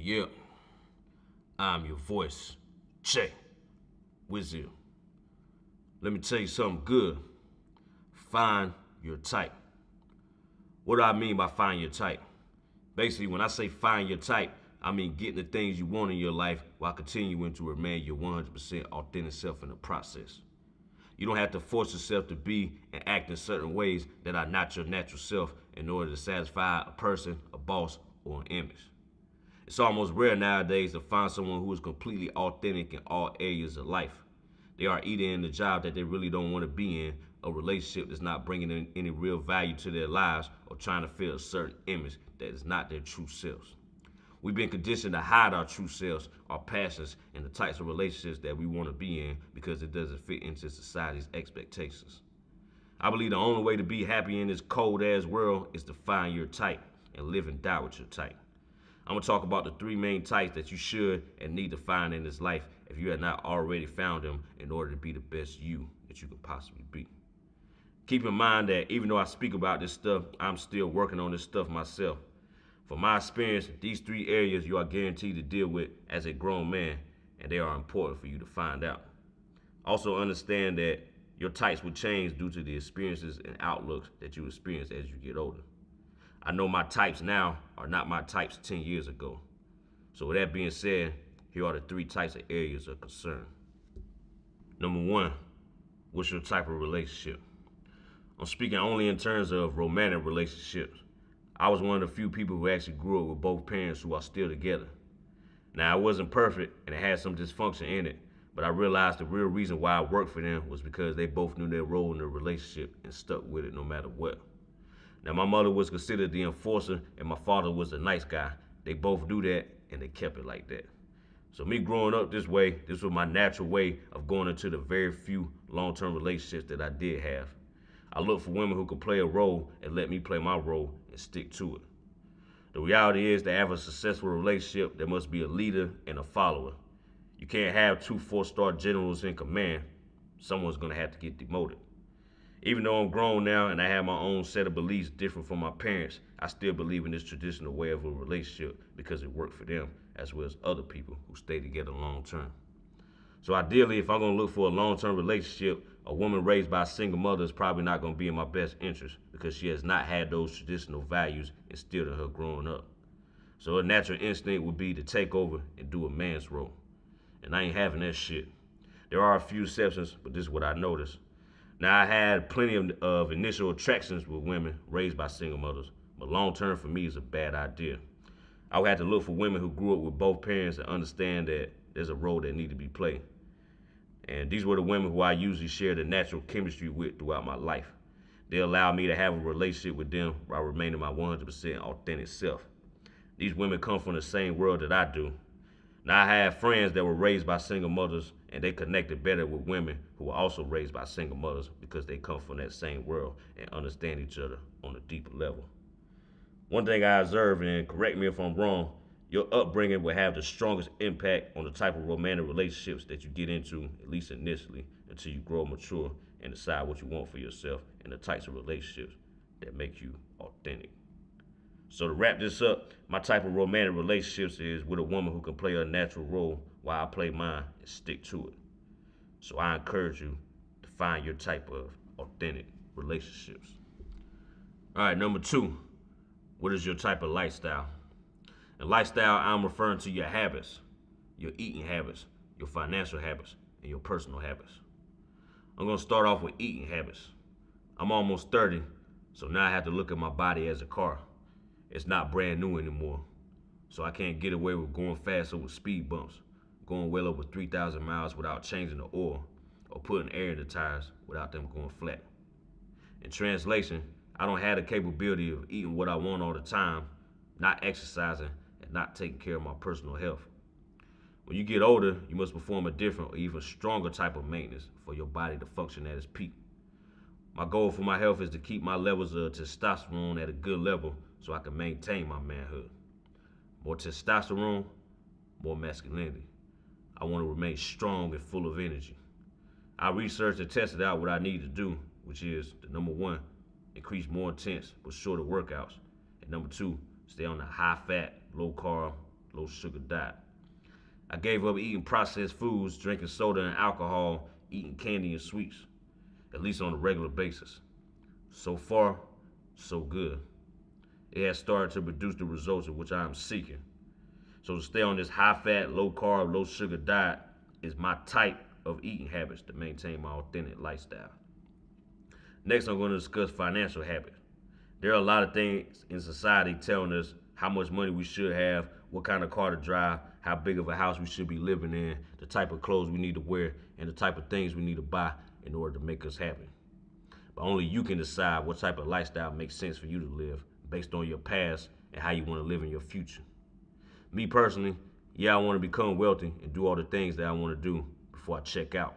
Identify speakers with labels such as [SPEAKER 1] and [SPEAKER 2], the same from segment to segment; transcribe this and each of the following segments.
[SPEAKER 1] Yep, I'm your voice. Check. Wizziel. Let me tell you something good. Find your type. What do I mean by find your type? Basically, when I say find your type, I mean getting the things you want in your life while continuing to remain your 100% authentic self in the process. You don't have to force yourself to be and act in certain ways that are not your natural self in order to satisfy a person, a boss, or an image. It's almost rare nowadays to find someone who is completely authentic in all areas of life. They are either in the job that they really don't want to be in, a relationship that's not bringing in any real value to their lives, or trying to fill a certain image that is not their true selves. We've been conditioned to hide our true selves, our passions, and the types of relationships that we want to be in because it doesn't fit into society's expectations. I believe the only way to be happy in this cold ass world is to find your type and live and die with your type. I'm gonna talk about the three main types that you should and need to find in this life if you have not already found them in order to be the best you that you can possibly be. Keep in mind that even though I speak about this stuff, I'm still working on this stuff myself. From my experience, these three areas you are guaranteed to deal with as a grown man, and they are important for you to find out. Also understand that your types will change due to the experiences and outlooks that you experience as you get older. I know my types now are not my types 10 years ago. So with that being said, here are the three types of areas of concern. Number one, what's your type of relationship? I'm speaking only in terms of romantic relationships. I was one of the few people who actually grew up with both parents who are still together. Now, it wasn't perfect and it had some dysfunction in it, but I realized the real reason why I worked for them was because they both knew their role in the relationship and stuck with it no matter what. Now, my mother was considered the enforcer and my father was the nice guy. They both do that and they kept it like that. So me growing up this way, this was my natural way of going into the very few long-term relationships that I did have. I looked for women who could play a role and let me play my role and stick to it. The reality is to have a successful relationship, there must be a leader and a follower. You can't have two four-star generals in command. Someone's gonna have to get demoted. Even though I'm grown now and I have my own set of beliefs different from my parents, I still believe in this traditional way of a relationship because it worked for them as well as other people who stay together long term. So ideally, if I'm gonna look for a long-term relationship, a woman raised by a single mother is probably not gonna be in my best interest because she has not had those traditional values instilled in her growing up. So her natural instinct would be to take over and do a man's role. And I ain't having that shit. There are a few exceptions, but this is what I noticed. Now, I had plenty of initial attractions with women raised by single mothers, but long term for me is a bad idea. I would have to look for women who grew up with both parents and understand that there's a role that needs to be played. And these were the women who I usually shared a natural chemistry with throughout my life. They allowed me to have a relationship with them while remaining my 100% authentic self. These women come from the same world that I do. Now, I have friends that were raised by single mothers and they connected better with women who were also raised by single mothers because they come from that same world and understand each other on a deeper level. One thing I observe, and correct me if I'm wrong, your upbringing will have the strongest impact on the type of romantic relationships that you get into, at least initially, until you grow mature and decide what you want for yourself and the types of relationships that make you authentic. So to wrap this up, my type of romantic relationships is with a woman who can play her natural role while I play mine and stick to it. So I encourage you to find your type of authentic relationships. All right, number two, what is your type of lifestyle? And lifestyle, I'm referring to your habits, your eating habits, your financial habits, and your personal habits. I'm gonna start off with eating habits. I'm almost 30, so now I have to look at my body as a car. It's not brand new anymore. So I can't get away with going faster with speed bumps, going well over 3,000 miles without changing the oil, or putting air in the tires without them going flat. In translation, I don't have the capability of eating what I want all the time, not exercising, and not taking care of my personal health. When you get older, you must perform a different or even stronger type of maintenance for your body to function at its peak. My goal for my health is to keep my levels of testosterone at a good level so I can maintain my manhood. More testosterone, more masculinity. I want to remain strong and full of energy. I researched and tested out what I need to do, which is the number one, increase more intense but shorter workouts. And number two, stay on the high fat, low carb, low sugar diet. I gave up eating processed foods, drinking soda and alcohol, eating candy and sweets, at least on a regular basis. So far, so good. It has started to produce the results of which I am seeking. So to stay on this high fat, low carb, low sugar diet is my type of eating habits to maintain my authentic lifestyle. Next, I'm going to discuss financial habits. There are a lot of things in society telling us how much money we should have, what kind of car to drive, how big of a house we should be living in, the type of clothes we need to wear, and the type of things we need to buy in order to make us happy. But only you can decide what type of lifestyle makes sense for you to live based on your past and how you want to live in your future. Me personally, yeah, I want to become wealthy and do all the things that I want to do before I check out.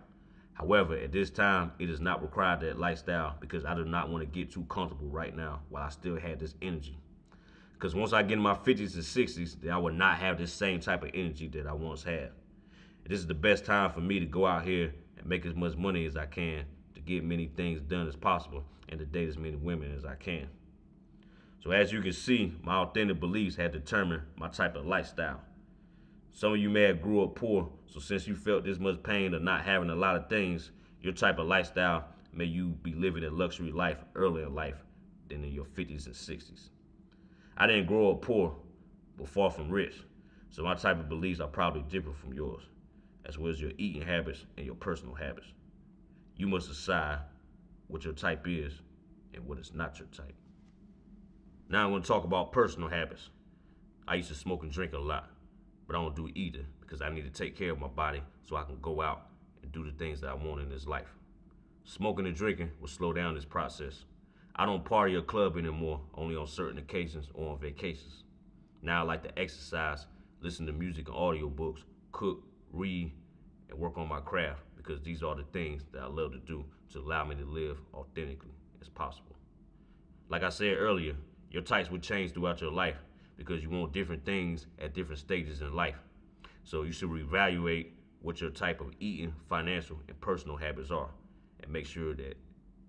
[SPEAKER 1] However, at this time, it is not required that lifestyle because I do not want to get too comfortable right now while I still have this energy. Because once I get in my 50s and 60s, then I will not have this same type of energy that I once had. This is the best time for me to go out here and make as much money as I can to get many things done as possible and to date as many women as I can. So as you can see, my authentic beliefs have determined my type of lifestyle. Some of you may have grew up poor, so since you felt this much pain of not having a lot of things, your type of lifestyle may you be living a luxury life earlier in life than in your 50s and 60s. I didn't grow up poor, but far from rich, so my type of beliefs are probably different from yours, as well as your eating habits and your personal habits. You must decide what your type is and what is not your type. Now I'm going to talk about personal habits. I used to smoke and drink a lot, but I don't do either because I need to take care of my body so I can go out and do the things that I want in this life. Smoking and drinking will slow down this process. I don't party or club anymore, only on certain occasions or on vacations. Now I like to exercise, listen to music and audiobooks, cook, read, and work on my craft because these are the things that I love to do to allow me to live authentically as possible. Like I said earlier, your types will change throughout your life because you want different things at different stages in life. So you should reevaluate what your type of eating, financial, and personal habits are and make sure that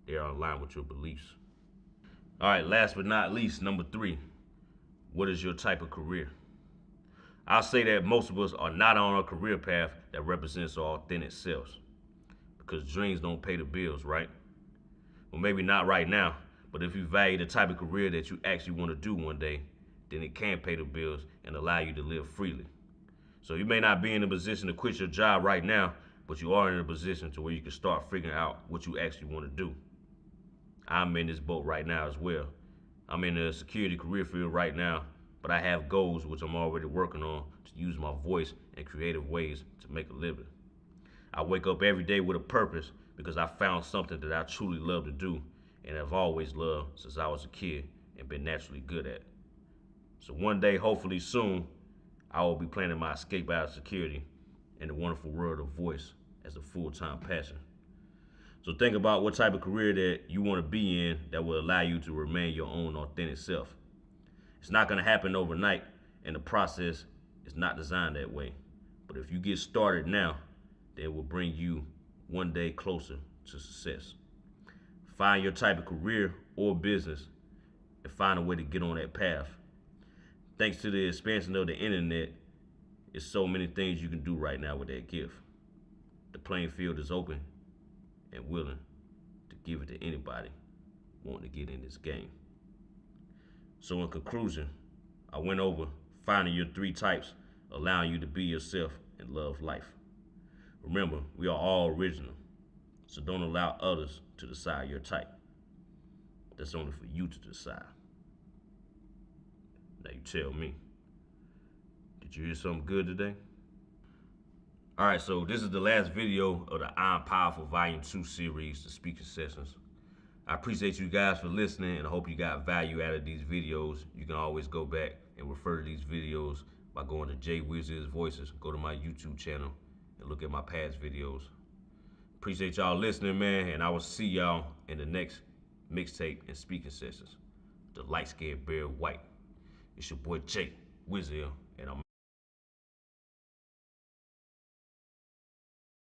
[SPEAKER 1] they are in line with your beliefs. All right, last but not least, number 3, what is your type of career? I'll say that most of us are not on a career path that represents our authentic selves because dreams don't pay the bills, right? Well, maybe not right now, but if you value the type of career that you actually want to do one day, then it can pay the bills and allow you to live freely. So you may not be in a position to quit your job right now, but you are in a position to where you can start figuring out what you actually want to do. I'm in this boat right now as well. I'm in the security career field right now, but I have goals which I'm already working on to use my voice in creative ways to make a living. I wake up every day with a purpose because I found something that I truly love to do and have always loved since I was a kid and been naturally good at. So one day, hopefully soon, I will be planning my escape out of security in the wonderful world of voice as a full-time passion. So think about what type of career that you want to be in that will allow you to remain your own authentic self. It's not going to happen overnight, and the process is not designed that way. But if you get started now, then it will bring you one day closer to success. Find your type of career or business and find a way to get on that path. Thanks to the expansion of the internet, there's so many things you can do right now with that gift. The playing field is open and willing to give it to anybody wanting to get in this game. So in conclusion, I went over finding your 3 types, allowing you to be yourself and love life. Remember, we are all original, so don't allow others to decide your type. That's only for you to decide. Now you tell me, did you hear something good today? Alright, so this is the last video of the I'm Powerful Volume 2 series, the speaking sessions. I appreciate you guys for listening and I hope you got value out of these videos. You can always go back and refer to these videos by going to J Wizziel's Voices, go to my YouTube channel and look at my past videos. Appreciate y'all listening, man, and I will see y'all in the next mixtape and speaking sessions. The light-skinned bear white. It's your boy J Wizziel, and I'm